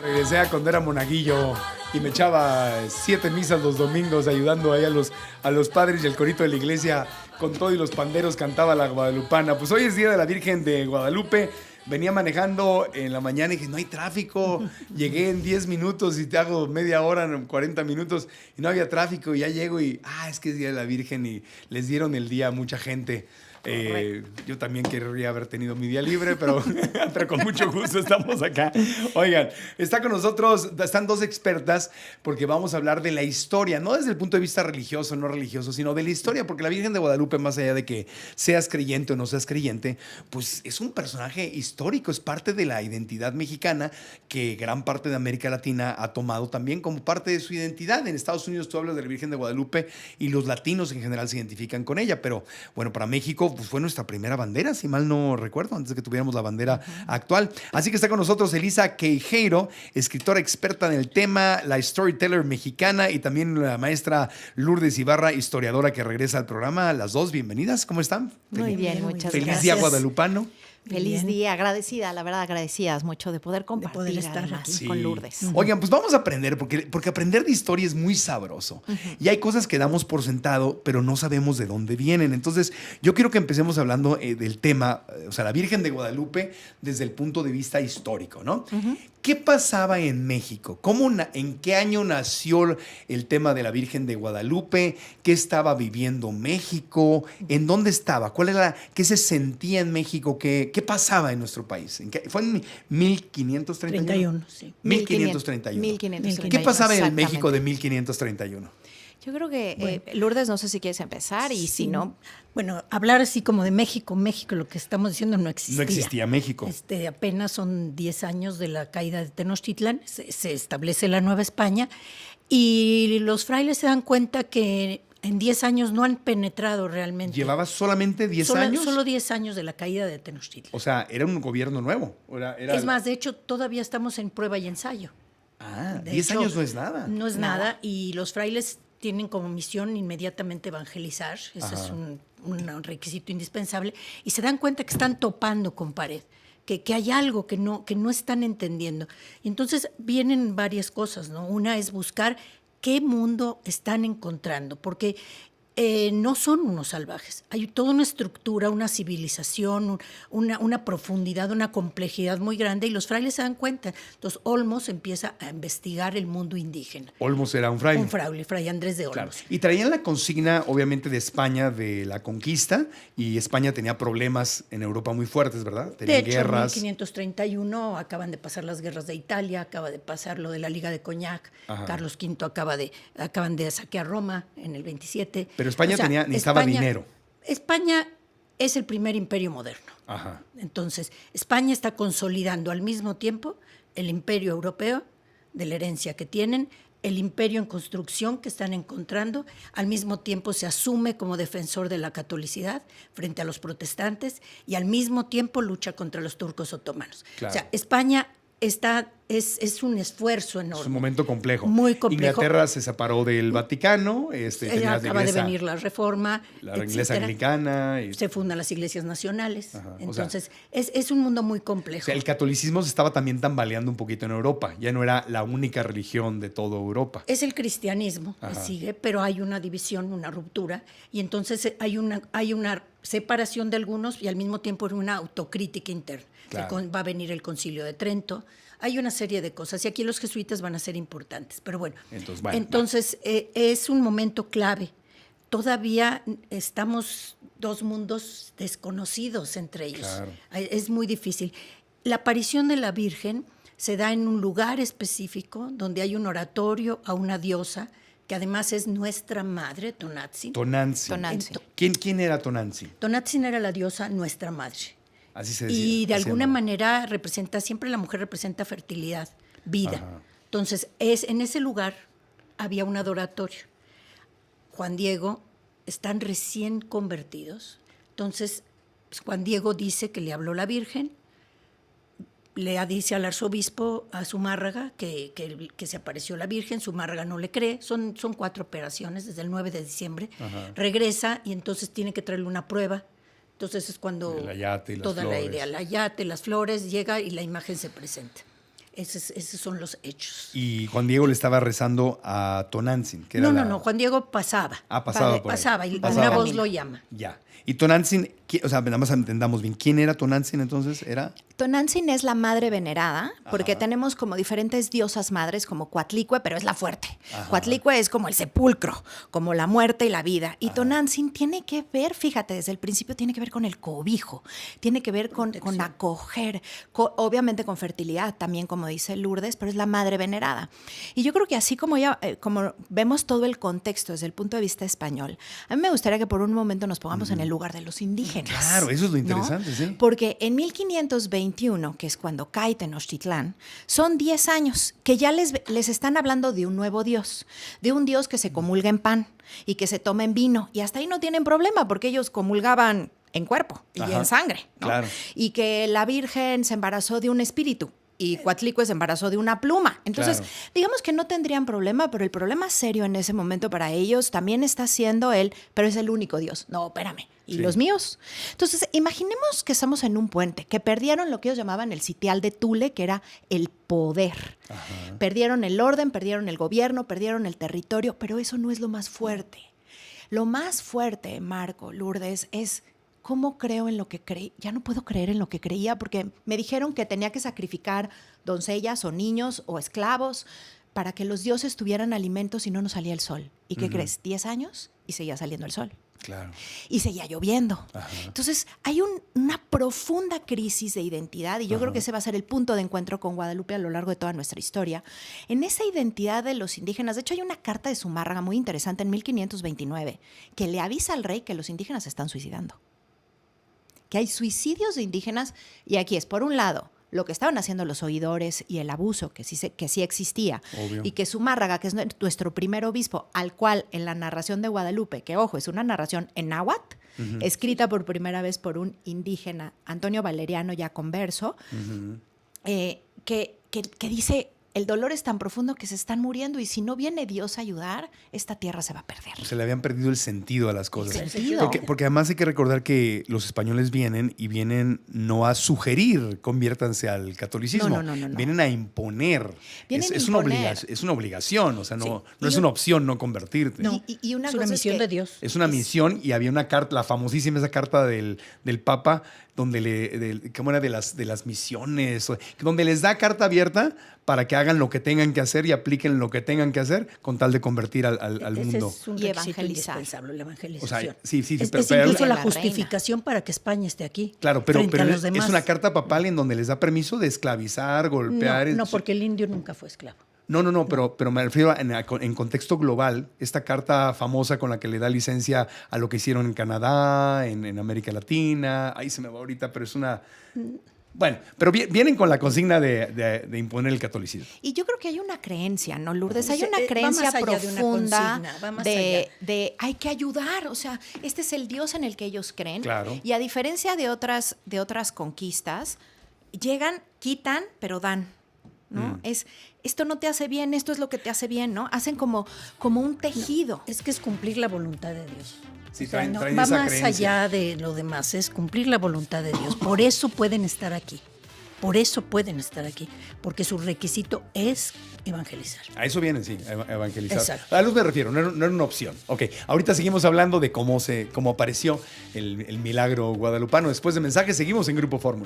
Regresé a cuando era monaguillo y me echaba 7 misas los domingos ayudando ahí a los padres y el corito de la iglesia con todo y los panderos cantaba la guadalupana. Pues hoy es Día de la Virgen de Guadalupe. Venía manejando en la mañana y dije, no hay tráfico. Llegué en 10 minutos y te hago media hora, 40 minutos y no había tráfico. Y ya llego y, es que es Día de la Virgen y les dieron el día a mucha gente. Yo también querría haber tenido mi día libre, pero con mucho gusto estamos acá. Oigan, está con nosotros, están dos expertas porque vamos a hablar de la historia, no desde el punto de vista religioso, no religioso, sino de la historia, porque la Virgen de Guadalupe, más allá de que seas creyente o no seas creyente, pues es un personaje histórico, es parte de la identidad mexicana que gran parte de América Latina ha tomado también como parte de su identidad. En Estados Unidos tú hablas de la Virgen de Guadalupe y los latinos en general se identifican con ella, pero bueno, para México pues fue nuestra primera bandera, si mal no recuerdo, antes de que tuviéramos la bandera actual. Así que está con nosotros Elisa Queijeiro, escritora experta en el tema, la storyteller mexicana, y también la maestra Lourdes Ibarra, historiadora que regresa al programa. Las dos, bienvenidas, ¿cómo están? Muy bien, muchas gracias. Feliz día guadalupano. Feliz día, agradecida, la verdad, agradecidas mucho de poder compartir, de poder estar aquí con Lourdes. Oigan, pues vamos a aprender, porque aprender de historia es muy sabroso. Y hay cosas que damos por sentado, pero no sabemos de dónde vienen. Entonces, yo quiero que empecemos hablando del tema, o sea, la Virgen de Guadalupe desde el punto de vista histórico, ¿no? ¿Qué pasaba en México? ¿En qué año nació el tema de la Virgen de Guadalupe? ¿Qué estaba viviendo México? ¿En dónde estaba? ¿Qué se sentía en México? ¿Qué pasaba en nuestro país? ¿Fue en 1531? Sí. 1531. 1531. ¿Qué pasaba en el México de 1531? Yo creo que, Lourdes, no sé si quieres empezar y si no... Bueno, hablar así como de México, lo que estamos diciendo no existía. No existía México. Apenas son 10 años de la caída de Tenochtitlan, se establece la Nueva España y los frailes se dan cuenta que en 10 años no han penetrado realmente. ¿Llevaba solamente 10 años? Solo 10 años de la caída de Tenochtitlan. O sea, era un gobierno nuevo. Es más, de hecho, todavía estamos en prueba y ensayo. 10 años no es nada. No es nada, y los frailes tienen como misión inmediatamente evangelizar, ese es un requisito indispensable, y se dan cuenta que están topando con pared, que hay algo que no están entendiendo. Y entonces vienen varias cosas, ¿no? Una es buscar qué mundo están encontrando, porque no son unos salvajes. Hay toda una estructura, una civilización, una profundidad, una complejidad muy grande, y los frailes se dan cuenta. Entonces Olmos empieza a investigar el mundo indígena. Olmos era un fraile. Un fraile, Fray Andrés de Olmos. Claro. Y traían la consigna, obviamente, de España, de la conquista, y España tenía problemas en Europa muy fuertes, ¿verdad? Tenían guerras. En 1531 acaban de pasar las guerras de Italia, acaba de pasar lo de la Liga de Cognac, Carlos V acaban de saquear Roma en el 27. Pero España necesitaba dinero. España es el primer imperio moderno. Entonces, España está consolidando al mismo tiempo el imperio europeo de la herencia que tienen, el imperio en construcción que están encontrando, al mismo tiempo se asume como defensor de la catolicidad frente a los protestantes y al mismo tiempo lucha contra los turcos otomanos. Claro. O sea, España es un esfuerzo enorme. Es un momento complejo. Muy complejo. Inglaterra se separó del Vaticano. Acaba de venir la Reforma. La Iglesia Anglicana. Se fundan las iglesias nacionales. Entonces, es un mundo muy complejo. O sea, el catolicismo se estaba también tambaleando un poquito en Europa. Ya no era la única religión de toda Europa. Es el cristianismo que sigue, pero hay una división, una ruptura. Y entonces hay una separación de algunos y al mismo tiempo una autocrítica interna. Claro. Va a venir el Concilio de Trento. Hay una serie de cosas y aquí los jesuitas van a ser importantes. Pero bueno, entonces es un momento clave. Todavía estamos dos mundos desconocidos entre ellos. Claro. Es muy difícil. La aparición de la Virgen se da en un lugar específico donde hay un oratorio a una diosa que además es nuestra madre, Tonantzin. ¿Quién era Tonantzin? Tonantzin era la diosa nuestra madre. Así se decía. Y de alguna manera siempre la mujer representa fertilidad, vida. Entonces, en ese lugar había un adoratorio. Juan Diego, están recién convertidos. Entonces, Juan Diego dice que le habló la Virgen, le dice al arzobispo, a Zumárraga, que se apareció la Virgen. Zumárraga no le cree. Son 4 operaciones desde el 9 de diciembre. Regresa y entonces tiene que traerle una prueba. Entonces es cuando el ayate y las toda flores. la idea, el ayate, las flores, llega y la imagen se presenta. Esos son los hechos. Y Juan Diego le estaba rezando a Tonantzin, que era No, Juan Diego pasaba. pasaba por ahí. Pasaba y Pasaba. una voz lo llama. Ya. Y Tonantzin, o sea, nada más entendamos bien, ¿quién era Tonantzin entonces? ¿Era? Tonantzin es la madre venerada, porque tenemos como diferentes diosas madres, como Coatlicue, pero es la fuerte. Coatlicue es como el sepulcro, como la muerte y la vida. Y Tonantzin tiene que ver, fíjate, desde el principio tiene que ver con el cobijo, tiene que ver con acoger, obviamente con fertilidad, también como dice Lourdes, pero es la madre venerada. Y yo creo que así como como vemos todo el contexto desde el punto de vista español, a mí me gustaría que por un momento nos pongamos en el lugar de los indígenas. Claro, eso es lo interesante, ¿no? sí. Porque en 1521, que es cuando cae Tenochtitlán, son 10 años que ya les están hablando de un nuevo Dios, de un Dios que se comulga en pan y que se toma en vino. Y hasta ahí no tienen problema, porque ellos comulgaban en cuerpo y en sangre, ¿no? Claro. Y que la Virgen se embarazó de un espíritu y Coatlicue se embarazó de una pluma. Entonces, digamos que no tendrían problema, pero el problema serio en ese momento para ellos también está siendo él, pero es el único Dios. No, espérame. ¿Y los míos? Entonces, imaginemos que estamos en un puente, que perdieron lo que ellos llamaban el sitial de Tule, que era el poder. Perdieron el orden, perdieron el gobierno, perdieron el territorio, pero eso no es lo más fuerte. Lo más fuerte, Marco, Lourdes, es ¿cómo creo en lo que creí? Ya no puedo creer en lo que creía porque me dijeron que tenía que sacrificar doncellas o niños o esclavos para que los dioses tuvieran alimentos y no nos salía el sol. ¿Y qué crees? 10 años y seguía saliendo el sol. Claro. Y seguía lloviendo. Entonces, hay una profunda crisis de identidad y yo creo que ese va a ser el punto de encuentro con Guadalupe a lo largo de toda nuestra historia. En esa identidad de los indígenas, de hecho hay una carta de Zumárraga muy interesante en 1529 que le avisa al rey que los indígenas se están suicidando. Que hay suicidios de indígenas y aquí es, por un lado, lo que estaban haciendo los oidores y el abuso que sí existía. Obvio. Y que Zumárraga, que es nuestro primer obispo, al cual en la narración de Guadalupe, que ojo, es una narración en náhuatl, escrita por primera vez por un indígena, Antonio Valeriano, ya converso, que dice, el dolor es tan profundo que se están muriendo y si no viene Dios a ayudar, esta tierra se va a perder. Se le habían perdido el sentido a las cosas. El sentido. Porque además hay que recordar que los españoles vienen no a sugerir, conviértanse al catolicismo. No. Vienen a imponer. Vienen a es una obligación, o sea, no es una opción no convertirte. No, y una es una cosa misión de Dios. Es una misión y había una carta, la famosísima esa carta del Papa, donde ¿cómo era? De las misiones, donde les da carta abierta para que hagan lo que tengan que hacer y apliquen lo que tengan que hacer con tal de convertir al mundo. Es un Y requisito evangelizar. indispensable, la evangelización. O sea, sí, es pero incluso la la justificación para que España esté aquí. claro, pero frente a los es demás. una carta papal en donde les da permiso de esclavizar, golpear. No, porque el indio nunca fue esclavo. No, pero me refiero en contexto global, esta carta famosa con la que le da licencia a lo que hicieron en Canadá, en América Latina, ahí se me va ahorita, pero es una... Bueno, pero vienen con la consigna de imponer el catolicismo. Y yo creo que hay una creencia, ¿no, Lourdes? Hay Va una creencia más allá de una profunda consigna, va más allá. de hay que ayudar, o sea, este es el Dios en el que ellos creen. Claro. Y a diferencia de otras conquistas, llegan, quitan, pero dan, ¿no? Esto no te hace bien, esto es lo que te hace bien, ¿no? Hacen como un tejido. Es que es cumplir la voluntad de Dios. Sí, O sea, traen va esa más creencia. allá de lo demás, es cumplir la voluntad de Dios. Por eso pueden estar aquí. Por eso pueden estar aquí. Porque su requisito es evangelizar. A eso vienen, sí, a evangelizar. Exacto. A eso me refiero, no era una opción. Ok, ahorita seguimos hablando de cómo apareció el milagro guadalupano. Después de mensajes, seguimos en Grupo Fórmula.